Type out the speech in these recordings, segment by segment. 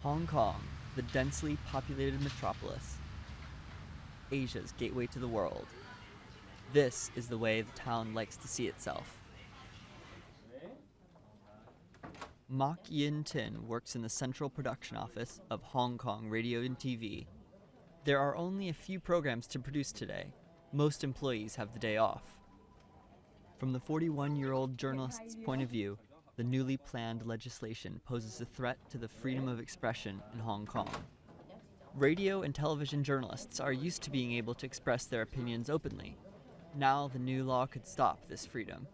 Hong Kong, the densely populated metropolis, Asia's gateway to the world. This is the way the town likes to see itself. Mak Yin Tin works in the central production office of Hong Kong Radio and TV. There are only a few programs to produce today. Most employees have the day off. From the 41-year-old journalist's point of view, the newly planned legislation poses a threat to the freedom of expression in Hong Kong. Radio and television journalists are used to being able to express their opinions openly. Now the new law could stop this freedom.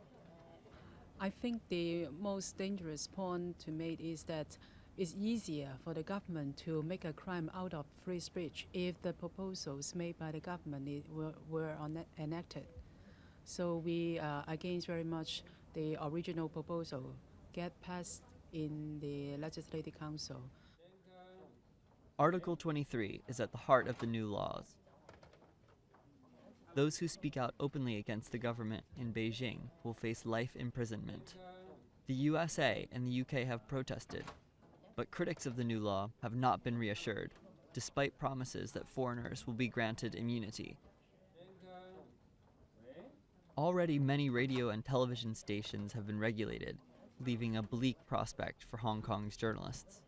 I think the most dangerous point to make is that it's easier for the government to make a crime out of free speech if the proposals made by the government were enacted. So we are against very much the original proposal get passed in the Legislative Council. Article 23 is at the heart of the new laws. Those who speak out openly against the government in Beijing will face life imprisonment. The USA and the UK have protested, but critics of the new law have not been reassured, despite promises that foreigners will be granted immunity. Already many radio and television stations have been regulated, leaving a bleak prospect for Hong Kong's journalists.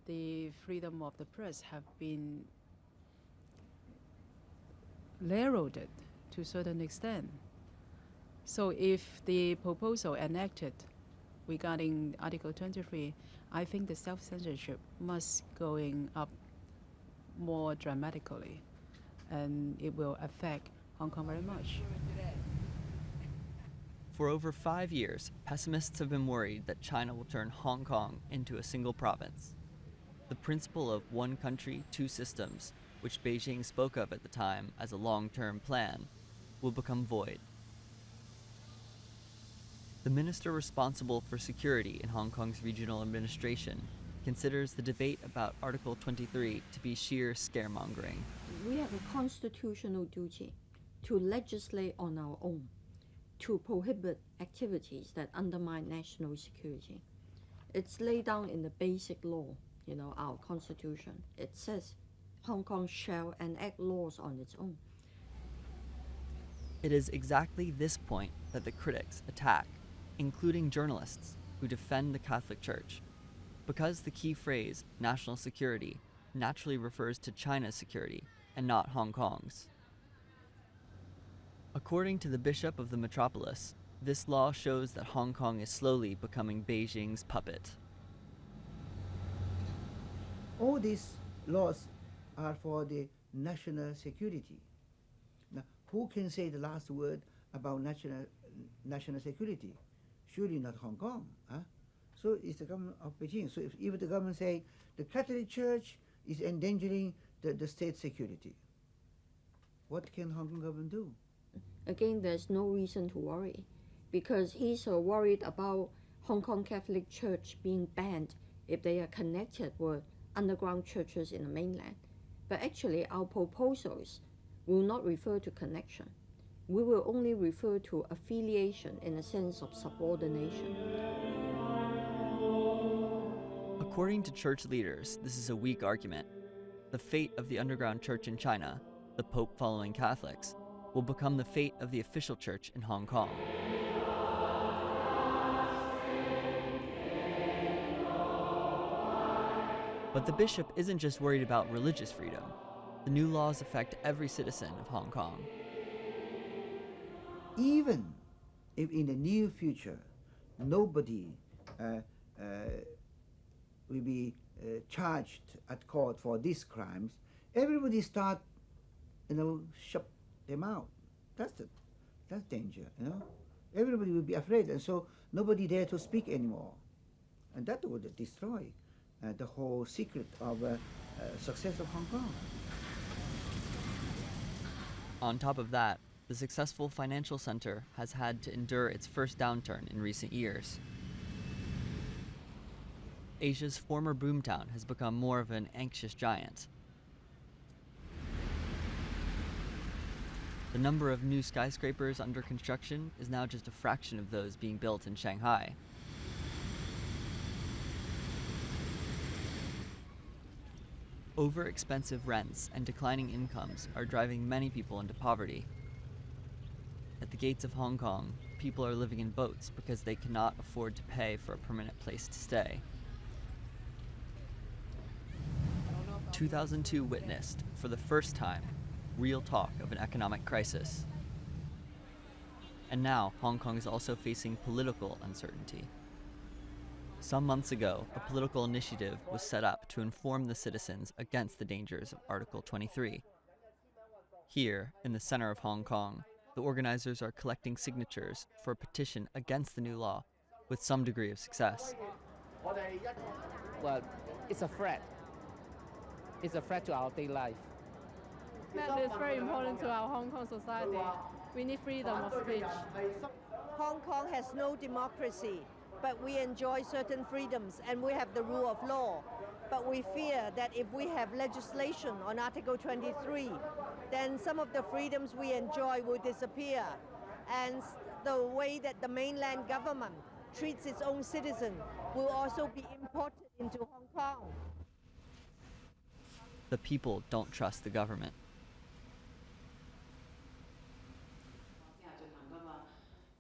The freedom of the press have been narrowed to a certain extent. So if the proposal enacted regarding Article 23, I think the self-censorship must going up more dramatically, and it will affect Hong Kong very much. For over 5 years, pessimists have been worried that China will turn Hong Kong into a single province. The principle of one country, two systems, which Beijing spoke of at the time as a long-term plan, will become void. The minister responsible for security in Hong Kong's regional administration considers the debate about Article 23 to be sheer scaremongering. We have a constitutional duty to legislate on our own, to prohibit activities that undermine national security. It's laid down in the basic law, our constitution. It says Hong Kong shall enact laws on its own. It is exactly this point that the critics attack, including journalists who defend the Catholic Church, because the key phrase, national security, naturally refers to China's security and not Hong Kong's. According to the Bishop of the Metropolis, this law shows that Hong Kong is slowly becoming Beijing's puppet. All these laws are for the national security. Now, who can say the last word about national security? Surely not Hong Kong. Huh? So it's the government of Beijing. So if the government say the Catholic Church is endangering the state security, what can Hong Kong government do? Again, there's no reason to worry, because he's worried about Hong Kong Catholic Church being banned if they are connected with underground churches in the mainland. But actually, our proposals will not refer to connection. We will only refer to affiliation in a sense of subordination. According to church leaders, this is a weak argument. The fate of the underground church in China, the Pope following Catholics, will become the fate of the official church in Hong Kong. But the bishop isn't just worried about religious freedom. The new laws affect every citizen of Hong Kong. Even if in the near future nobody will be charged at court for these crimes, everybody start, shut their mouth. That's danger, Everybody will be afraid, and so nobody dare to speak anymore, and that would destroy the whole secret of success of Hong Kong. On top of that, the successful financial center has had to endure its first downturn in recent years. Asia's former boomtown has become more of an anxious giant. The number of new skyscrapers under construction is now just a fraction of those being built in Shanghai. Overexpensive rents and declining incomes are driving many people into poverty. At the gates of Hong Kong, people are living in boats because they cannot afford to pay for a permanent place to stay. 2002 witnessed, for the first time, real talk of an economic crisis. And now, Hong Kong is also facing political uncertainty. Some months ago, a political initiative was set up to inform the citizens against the dangers of Article 23. Here, in the center of Hong Kong, the organizers are collecting signatures for a petition against the new law, with some degree of success. Well, it's a threat. It's a threat to our daily life. That is very important to our Hong Kong society. We need freedom of speech. Hong Kong has no democracy, but we enjoy certain freedoms and we have the rule of law. But we fear that if we have legislation on Article 23, then some of the freedoms we enjoy will disappear. And the way that the mainland government treats its own citizens will also be imported into Hong Kong. The people don't trust the government.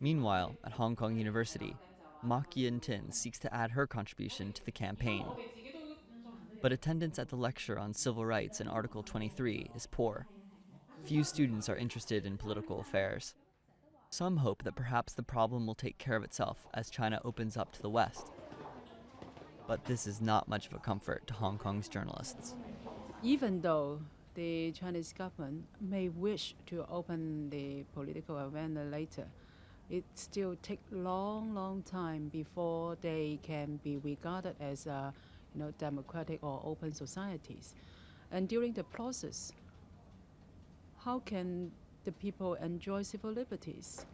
Meanwhile, at Hong Kong University, Mak Yin Tin seeks to add her contribution to the campaign. But attendance at the lecture on civil rights in Article 23 is poor. Few students are interested in political affairs. Some hope that perhaps the problem will take care of itself as China opens up to the West. But this is not much of a comfort to Hong Kong's journalists. Even though the Chinese government may wish to open the political arena later, it still takes long time before they can be regarded as democratic or open societies. And during the process, how can the people enjoy civil liberties?